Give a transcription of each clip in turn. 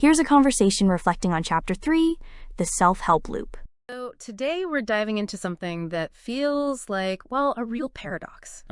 Here's a conversation reflecting on Chapter 3, the self-help loop. So today we're diving into something that feels like, well, a real paradox.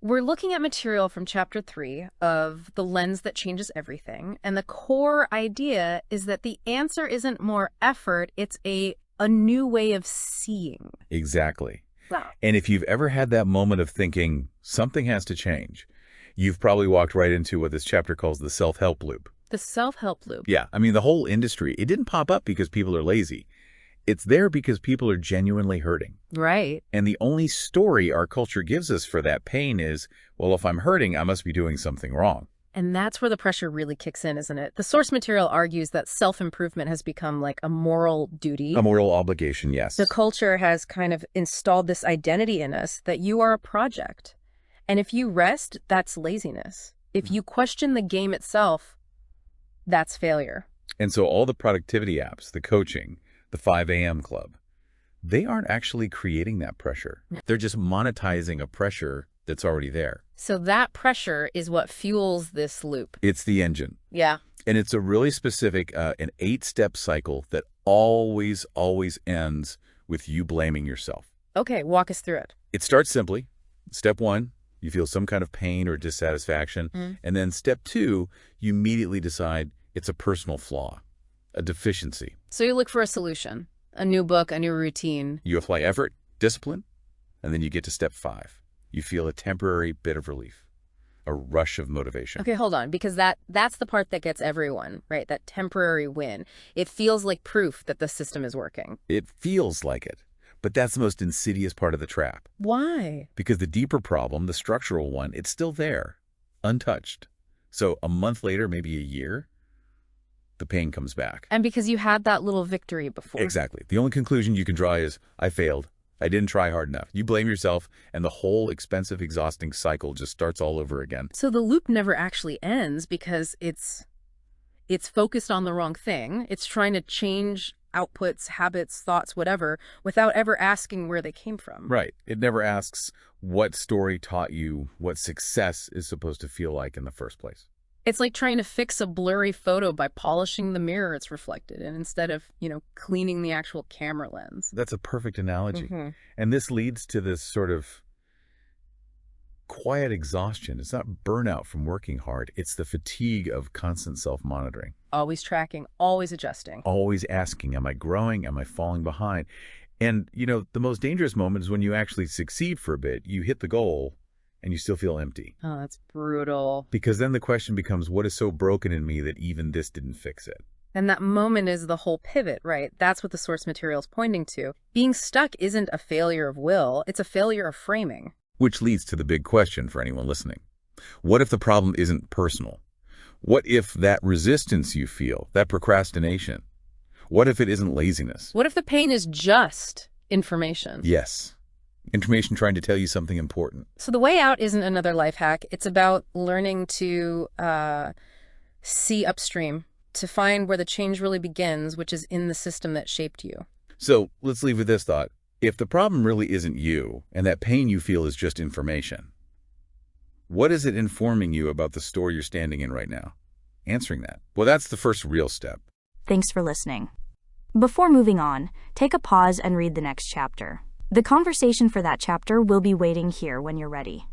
We're looking at material from Chapter 3 of The Lens That Changes Everything, and the core idea is that the answer isn't more effort, it's a new way of seeing. Exactly. Wow. And if you've ever had that moment of thinking something has to change, you've probably walked right into what this chapter calls the self-help loop. The self-help loop. Yeah, I mean, the whole industry, it didn't pop up because people are lazy. It's there because people are genuinely hurting. Right. And the only story our culture gives us for that pain is, well, if I'm hurting, I must be doing something wrong. And that's where the pressure really kicks in, isn't it? The source material argues that self-improvement has become like a moral duty. A moral obligation, yes. The culture has kind of installed this identity in us that you are a project. And if you rest, that's laziness. If you question the game itself, that's failure. And so all the productivity apps, the coaching, the 5 a.m. club, they aren't actually creating that pressure. They're just monetizing a pressure that's already there. So that pressure is what fuels this loop. It's the engine. Yeah. And it's a really specific, an 8-step cycle that always ends with you blaming yourself. Okay, walk us through it. It starts simply. Step 1, you feel some kind of pain or dissatisfaction. And then step 2, you immediately decide it's a personal flaw, a deficiency. So you look for a solution, a new book, a new routine. You apply effort, discipline, and then you get to step 5. You feel a temporary bit of relief, a rush of motivation. Okay, hold on, because that's the part that gets everyone, right? That temporary win. It feels like proof that the system is working. It feels like it, but that's the most insidious part of the trap. Why? Because the deeper problem, the structural one, it's still there, untouched. So a month later, maybe a year, the pain comes back. And because you had that little victory before. Exactly. The only conclusion you can draw is, I failed. I didn't try hard enough. You blame yourself, and the whole expensive, exhausting cycle just starts all over again. So the loop never actually ends because it's focused on the wrong thing. It's trying to change outputs, habits, thoughts, whatever, without ever asking where they came from. Right. It never asks what story taught you what success is supposed to feel like in the first place. It's like trying to fix a blurry photo by polishing the mirror it's reflected in instead of, cleaning the actual camera lens. That's a perfect analogy. And this leads to this sort of quiet exhaustion. It's not burnout from working hard. It's the fatigue of constant self-monitoring. Always tracking, always adjusting. Always asking, am I growing? Am I falling behind? And, the most dangerous moment is when you actually succeed for a bit. You hit the goal, and you still feel empty. Oh, that's brutal. Because then the question becomes, what is so broken in me that even this didn't fix it? And that moment is the whole pivot, right? That's what the source material is pointing to. Being stuck isn't a failure of will, it's a failure of framing. Which leads to the big question for anyone listening. What if the problem isn't personal? What if that resistance you feel, that procrastination, what if it isn't laziness? What if the pain is just information? Yes. Information trying to tell you something important. So the way out isn't another life hack. It's about learning to see upstream, to find where the change really begins, which is in the system that shaped you. So let's leave with this thought. If the problem really isn't you, and that pain you feel is just information, what is it informing you about the story you're standing in right now? Answering that. Well, that's the first real step. Thanks for listening. Before moving on, take a pause and read the next chapter. The conversation for that chapter will be waiting here when you're ready.